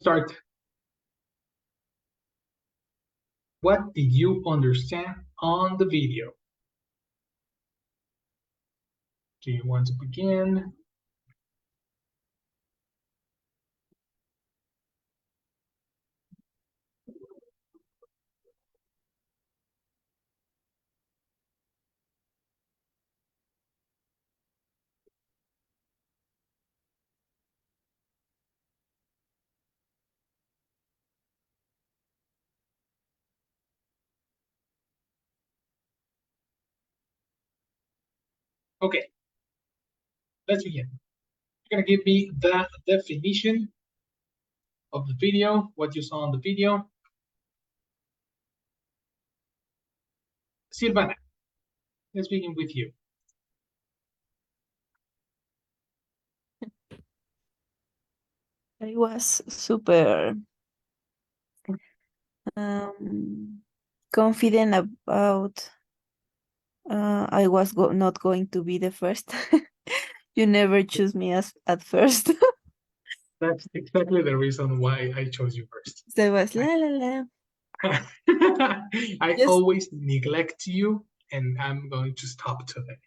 Start. What did you understand on the video? Do you want to begin? Okay, let's begin. You're gonna give me the definition of the video, what you saw on the video. Silvana, let's begin with you. I was super confident about I was not going to be the first. You never choose me as at first. That's exactly the reason why I chose you first. So I was la la la. I Just always neglect you, and I'm going to stop today.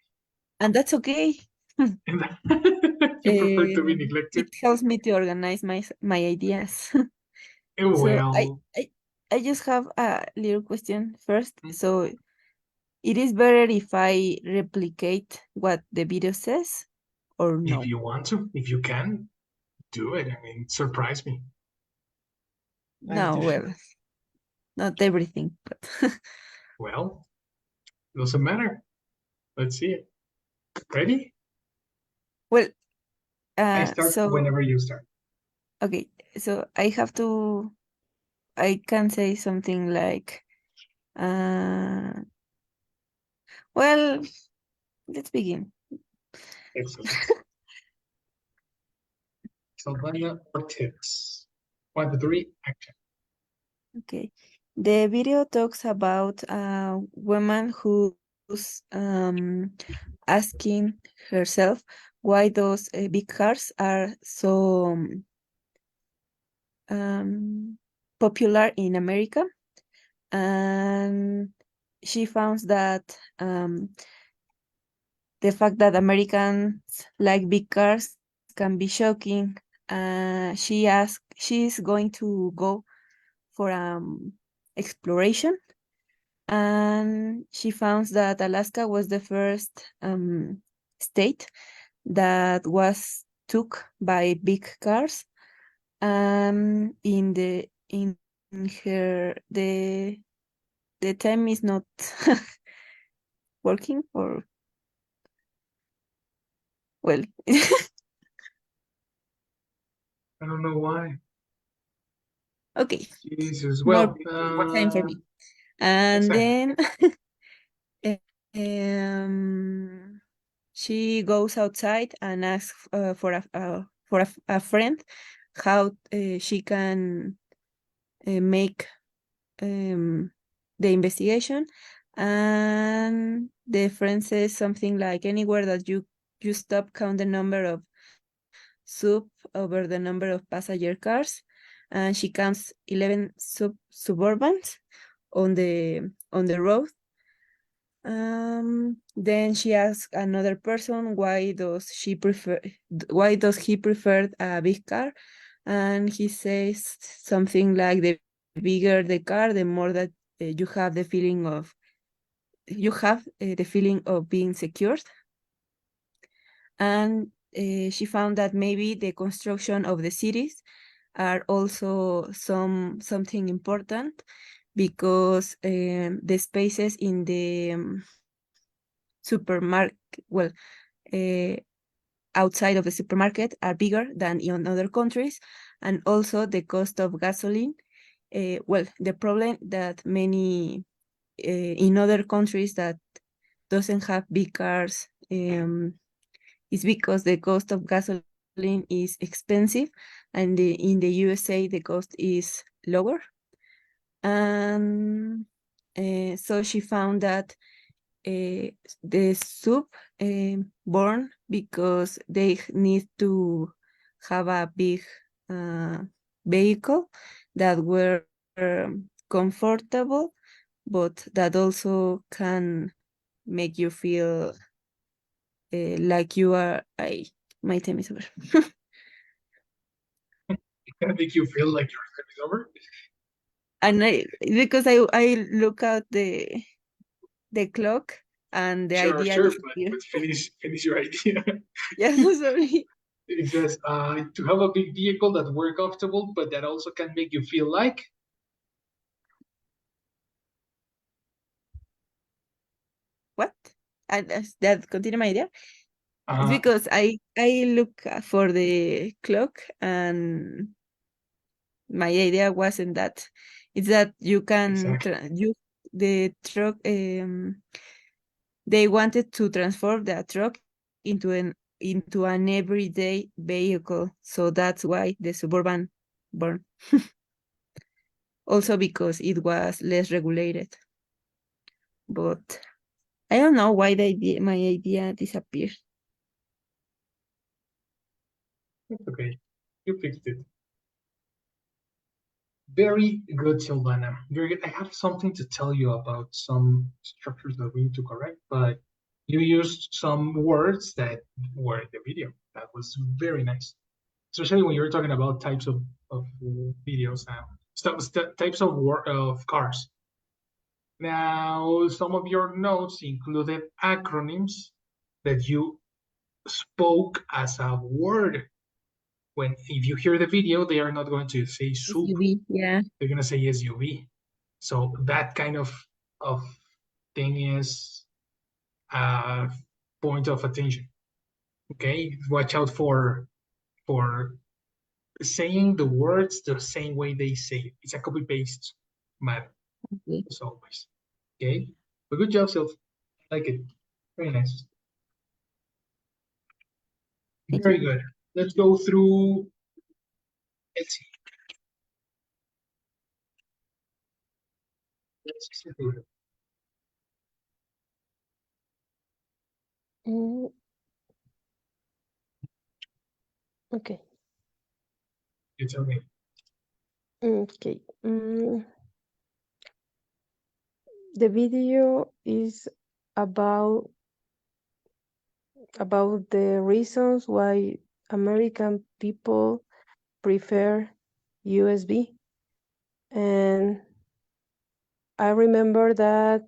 and that's okay. You prefer to be neglected? It helps me to organize my ideas. So Well, I just have a little question first. So it is better if I replicate what the video says or if no? you want to, if you can, do it. I mean, surprise me. No, well, not everything, but Well, doesn't matter. Let's see it. Ready? well, I start so whenever you start. okay, so I can say something like, uh, well, let's begin. Excellent. Sylvania or tips. 1, 2, 3, action. Okay. The video talks about a woman who's asking herself why those big cars are so um, popular in America. And she found that the fact that Americans like big cars can be shocking. She's going to go for exploration, and she found that Alaska was the first state that was took by big cars. In her the time is not working, or well. I don't know why. Okay, Jesus. more Well, more time for me. And exactly. then she goes outside and asks for a friend how she can make the investigation. And the friend says something like, anywhere that you stop, count the number of sub over the number of passenger cars. And she counts 11 suburbans on the road. Then she asks another person why does he prefer a big car, and he says something like, the bigger the car, the more that you have the feeling of being secured. And she found that maybe the construction of the cities are also something important, because the spaces in the supermarket, well, uh, outside of the supermarket are bigger than in other countries. And also the cost of gasoline, well, the problem that many in other countries that doesn't have big cars is because the cost of gasoline is expensive, and in the USA the cost is lower. And so she found that the soup born because they need to have a uh, vehicle that were comfortable, but that also can make you feel like you are. My time is over. It can make you feel like your time is over. And because I look at the clock and the Sure, idea sure, disappears. but finish your idea. Yeah, sorry. It says to have a big vehicle that we're comfortable, but that also can make you feel like. What? And that continue my idea. It's Uh, because I look for the clock and my idea wasn't that. It's that you can exactly. use the truck. They wanted to transform the truck into an everyday vehicle, so that's why the Suburban born. Also because it was less regulated. But I don't know why my idea disappeared. It's okay. You fixed it. Very good, Silvana. Very good. I have something to tell you about some structures that we need to correct, but you used some words that were in the video. That was very nice. Especially when you were talking about types of videos now. Types of cars. Now, some of your notes included acronyms that you spoke as a word. When if you hear the video, they are not going to say soup. SUV, yeah. They're going to say SUV. So that kind of thing is a point of attention. Okay, watch out for saying the words the same way they say it. It's a copy paste matter Okay. as always. Okay, but good job, Sylph. Like it. Very nice. Thank Very you. good. Let's go through. Let's see. Let's see. Mm, okay. You tell me. Okay. The video is about the reasons why American people prefer USB. And I remember that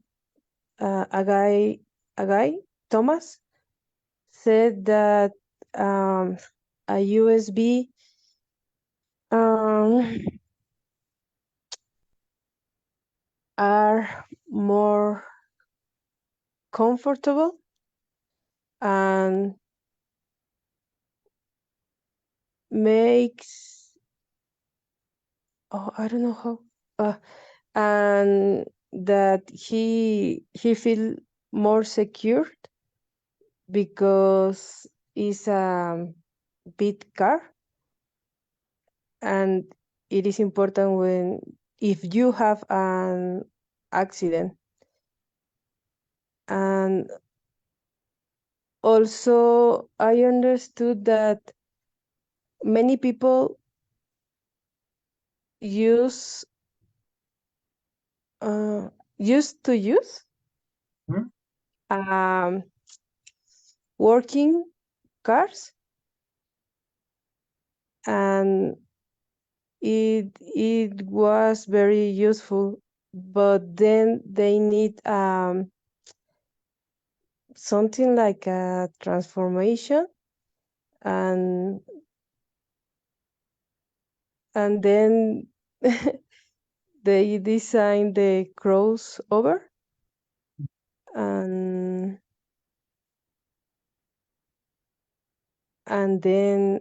a guy, Thomas, said that a USB um, are more comfortable and makes I don't know how and that he feel more secure because it's a big car and it is important when if you have an accident. And also I understood that many people use used to use Hmm? um, working cars, and it was very useful, but then they need something like a transformation, and then they designed the crossover, and then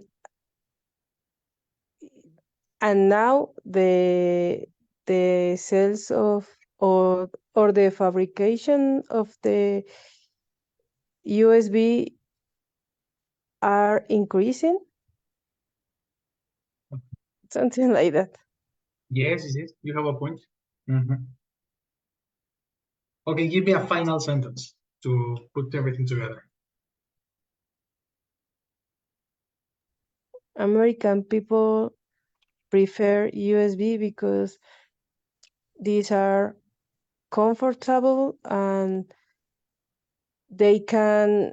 and now the sales of or the fabrication of the USB are increasing, something like that. Yes, yes, yes. You have a point. Mhm. Okay, give me a final sentence to put everything together. American people prefer USB because these are comfortable and they can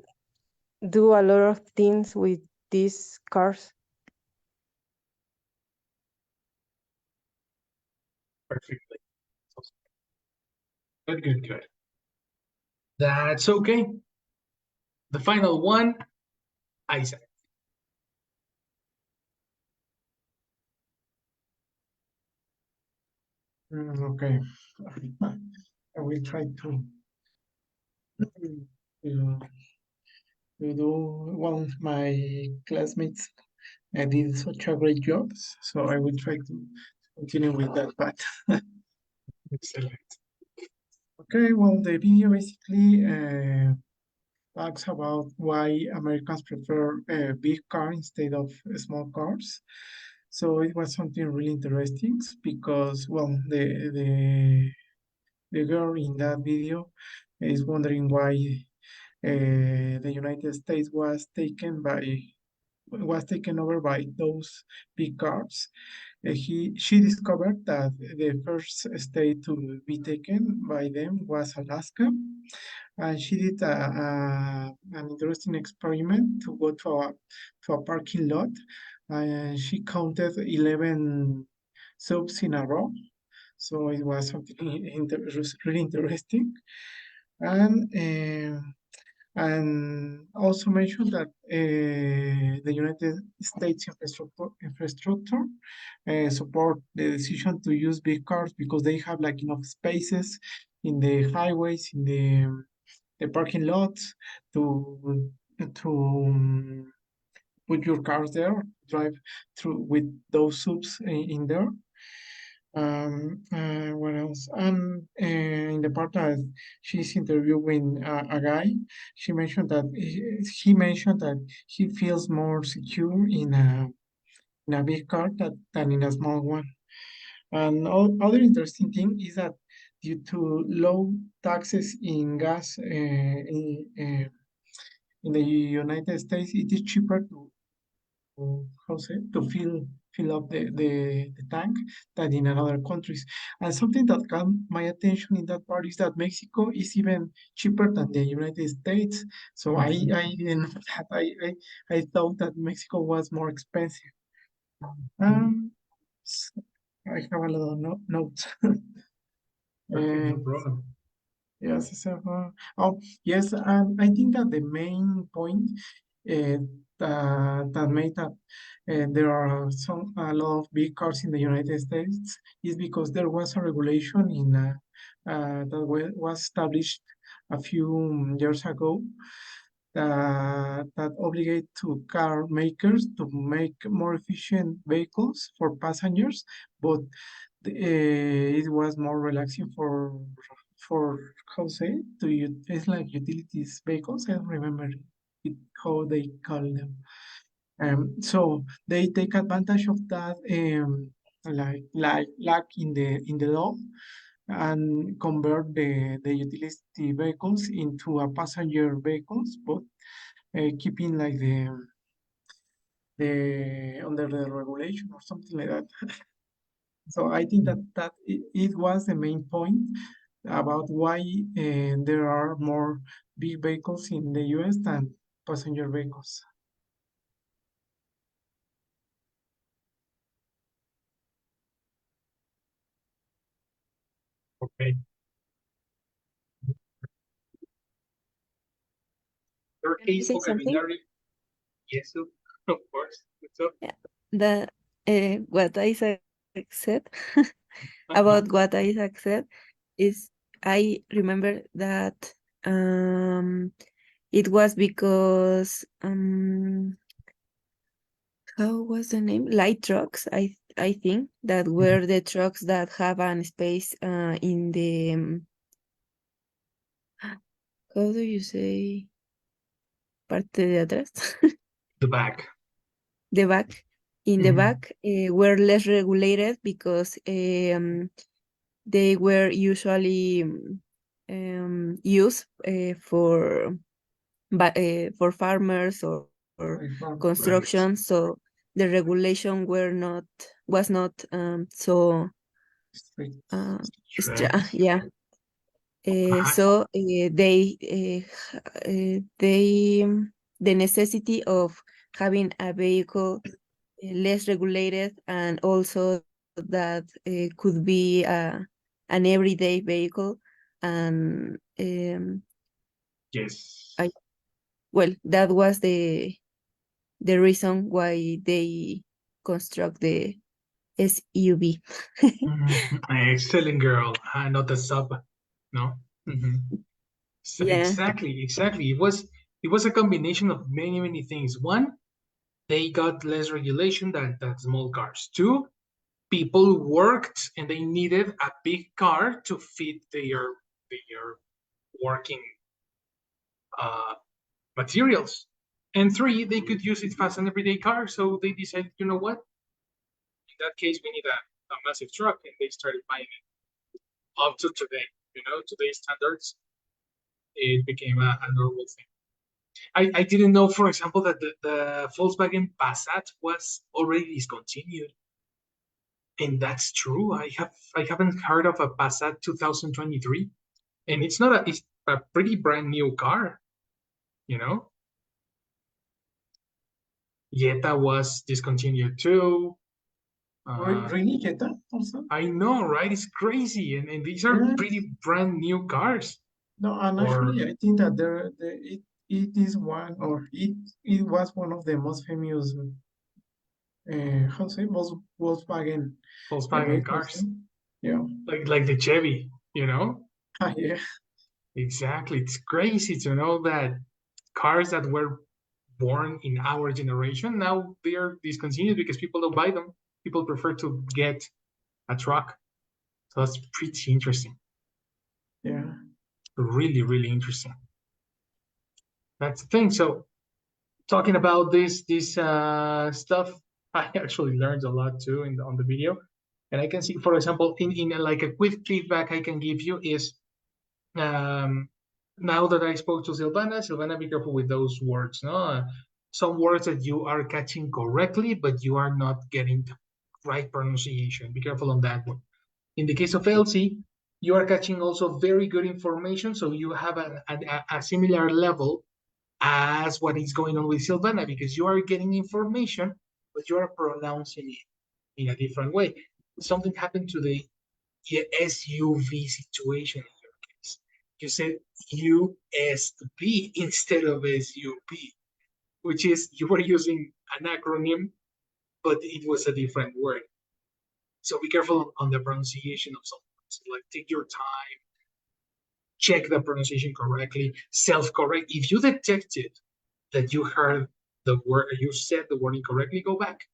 do a lot of things with these cars. Perfectly. Good, good, good. That's okay. The final one, Isaac. Okay. I will try to, to do well. My classmates did such a great job, so I will try to continue with that path. Excellent. Okay, well, the video basically talks about why Americans prefer a big car instead of small cars. So it was something really interesting because, well, the girl in that video is wondering why the United States was taken over by those big cars. She discovered that the first state to be taken by them was Alaska, and she did an interesting experiment to go to a parking lot, and she counted 11 subs in a row. So it was something really interesting, and. And also mentioned that the United States infrastructure support the decision to use big cars because they have like enough spaces in the highways, in the parking lots to put your cars there, drive through with those subs in there. What else? And in the part that she's interviewing a guy, he mentioned that he feels more secure in a big car than in a small one. And other interesting thing is that due to low taxes in gas in the United States, it is cheaper how say to fill up the tank than in other countries. And something that caught my attention in that part is that Mexico is even cheaper than the United States. So I didn't know that. I thought that Mexico was more expensive. Um, s- I have a little notes. Perfect, no And problem. yes, so, oh, yes, and I think that the main point uh, that made that there are a lot of big cars in the United States is because there was a regulation that was established a few years ago that obligate to car makers to make more efficient vehicles for passengers, but it was more relaxing for how say to you it's like utilities vehicles. I don't remember how they call them. So they take advantage of that like lack in the law and convert the utility vehicles into a passenger vehicles, but keeping like the under the regulation or something like that. So I think that it was the main point about why there are more big vehicles in the US than passenger vehicles. Okay. Your Can I case say okay, something? yes, of course. What's up? Yeah. The what Isaac said Uh-huh. about what Isaac said is I remember that it was because how was the name? Light trucks, I think that were the trucks that have an space in the how do you say parte de atrás? The back. The back. In the Mhm. back were less regulated because they were usually used for farmers or By far. Right. construction, so the regulation were not was not so Strict. Correct. yeah. So the necessity of having a vehicle less regulated, and also that could be an everyday vehicle, and Yes. well, that was the reason why they construct the SUV. Mhm. Excellent, girl. Not the sub. No. Mhm. So Yeah, exactly. It was a combination of many things. One, they got less regulation than small cars. Two, people worked and they needed a big car to fit their working uh, materials. And three, they could use it as an everyday car. So they decided, you know what? In that case, we need a massive truck, and they started buying it up to today. Today's standards, it became a normal thing. I didn't know, for example, that the Volkswagen Passat was already discontinued. And that's true. I haven't heard of a Passat 2023. And it's a pretty brand new car, you know? Jetta was discontinued too. Really, Jetta also? I know, right? It's crazy. And these are Yes. pretty brand new cars. No, and Or actually, I think that it is one, or it was one of the most famous, how to say, Volkswagen Volkswagen vehicles. cars. Yeah. Like the Chevy, you know? Yeah. Exactly. It's crazy to know that cars that were born in our generation now they're discontinued because people don't buy them. People prefer to get a truck. So that's pretty interesting. Yeah. Really interesting. That's the thing. So talking about this stuff, I actually learned a lot too on the video. And I can see, for example, in like a quick feedback I can give you is um, now that I spoke to Silvana, be careful with those words. No, some words that you are catching correctly, but you are not getting the right pronunciation. Be careful on that one. In the case of Elsie, you are catching also very good information, so you have a similar level as what is going on with Silvana, because you are getting information, but you are pronouncing it in a different way. Something happened to the SUV situation in your case. You said USB instead of SUP, which is you were using an acronym, but it was a different word. So be careful on the pronunciation of some words. Like take your time, check the pronunciation correctly, self-correct. If you detected that you heard the word, you said the word incorrectly, go back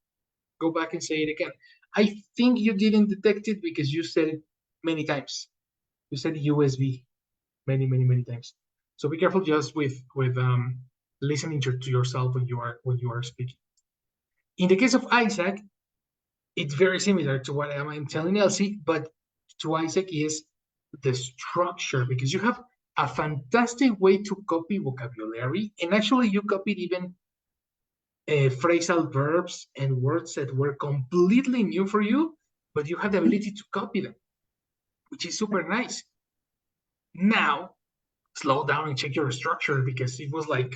and say it again. I think you didn't detect it because you said it many times. You said USB many times. So be careful just with listening to yourself when you are speaking. In the case of Isaac, it's very similar to what I'm telling Elsie, but to Isaac is the structure, because you have a fantastic way to copy vocabulary, and actually you copied even phrasal verbs and words that were completely new for you, but you have the ability to copy them, which is super nice. Now, slow down and check your structure, because it was like,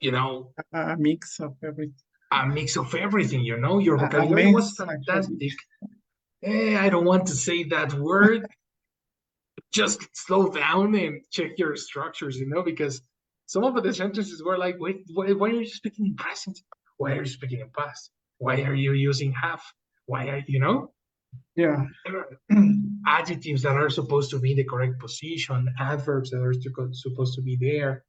you know, A mix of everything. a mix of everything, your A vocabulary was mess, actually. fantastic. I don't want to say that word. Just slow down and check your structures, because some of the sentences were like, wait, why are you speaking in present? Why are you speaking in past? Why are you using have? Why are Yeah. adjectives that are supposed to be in the correct position, adverbs that are supposed to be there.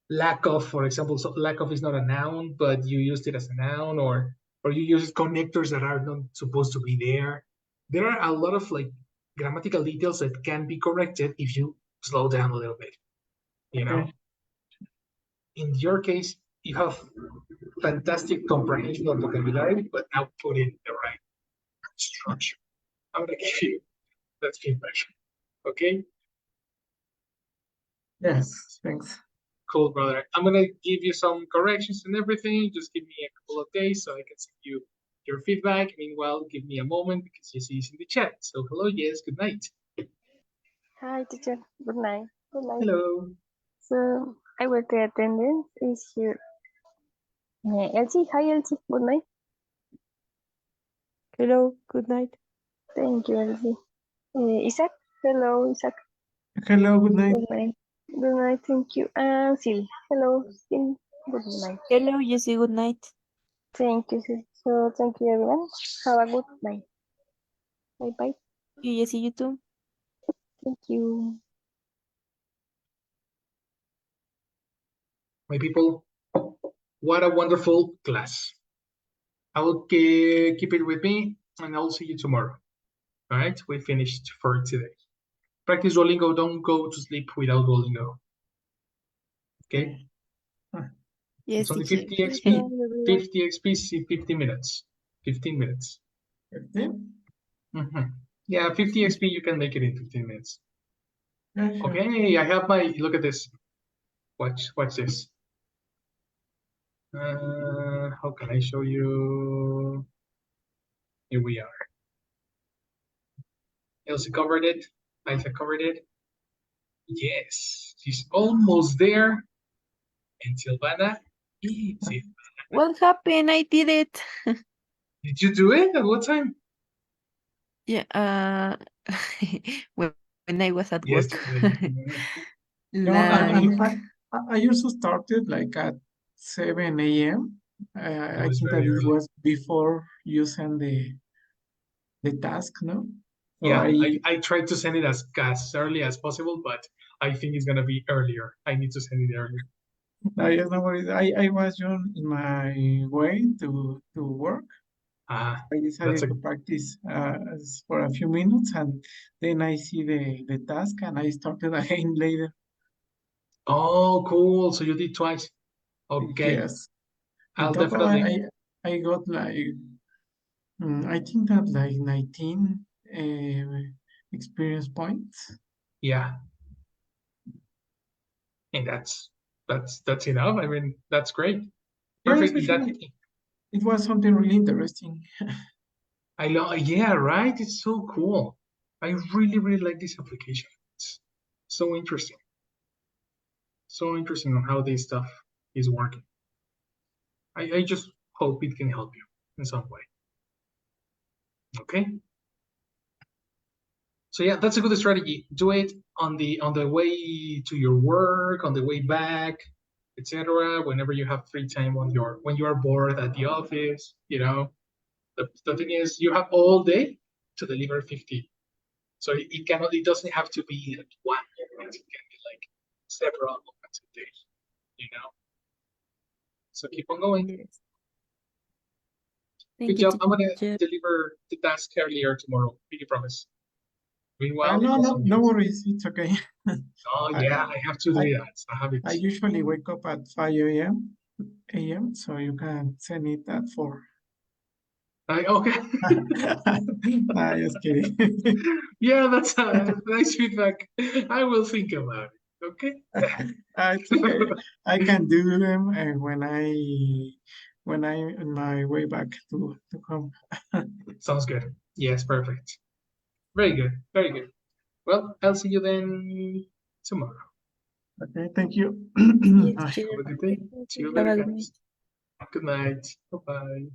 Lack of, for example, so lack of is not a noun, but you used it as a noun, or you use connectors that are not supposed to be there. There are a lot of like grammatical details that can be corrected if you slow down a little bit. Okay. In your case, you have fantastic comprehension of vocabulary, but now put it in the right structure. I'm gonna give you that feedback. Okay, Yes, thanks. cool, brother. I'm gonna give you some corrections and everything. Just give me a couple of days so I can send you feedback. Meanwhile, give me a moment because Jessie is in the chat. So hello, yes, good night. Hi, teacher. Good night. Good night. Hello. So I will the attendance is here. Elsie, hi Elsie. Good night. Hello, good night. Thank you, Elsie. Isaac, hello, Isaac. Hello, good night. Good night. Good night. Thank you. And Sil, hello, Sil. Good night. Hello, Jessie, good night. Thank you, Sil. So thank you, everyone. Have a good night. Bye bye. You, Jessie, you too. Thank you. My people, what a wonderful class. I will keep it with me and I'll see you tomorrow. All right, we finished for today. Practice Duolingo. Don't go to sleep without Duolingo. Okay? Yes, It's only teacher. 50 XP. 50 XP, 50 minutes. 15 minutes. 15? Yeah, 50 XP, you can make it in 15 minutes. Yeah, sure. Okay, I have my, look at this. Watch this. How can I show you? Here we are. Elsie covered it. Isaac covered it. Yes, she's almost there. And Silvana is it. What happened? I did it. Did you do it? At what time? Yeah, when I was at work. Yesterday. No, Like, I also started like at 7 a.m. It I was think that very it early. was before you send the task, no? So Yeah, I tried to send it as early as possible, but I think it's gonna be earlier. I need to send it early. no, yes, no worries. I was in my way to work. Ah, I that's decided a to practice for a few minutes, and then I see the task, and I started again later. oh cool. So you did twice. Okay, Yes. In I'll total, definitely. I got like I think that like 19 experience points. Yeah, and that's enough. I mean, that's great. Yeah, Perfect. especially it was something really interesting. I love. Yeah, right. It's so cool. I really like this application. It's so interesting. So interesting on how this stuff is working. I just hope it can help you in some way. Okay. So yeah, that's a good strategy. Do it on the way to your work, on the way back, etc. Whenever you have free time when you are bored at the office, you know. The thing is, you have all day to deliver 50. So it doesn't have to be like one moment. It can be like several moments a day, you know. So keep on going. yes. Good Thank you, job. I'm gonna teacher. deliver the task earlier tomorrow. Pinky promise. Meanwhile, No worries. It's okay. oh I, yeah, I have to do I, that. I have it. I usually wake up at 5 a.m. So you can send it at 4. Okay. Nah, just kidding. Yeah, that's a nice feedback. I will think about it. Okay. It's okay. I can do them when I on my way back to home. Sounds good. Yes, perfect. Very good. Very good. Well, I'll see you then tomorrow. Okay, thank you. Yes, Bye. teacher. Have a good day. See you Have later, a good night. guys. Good night. Bye bye.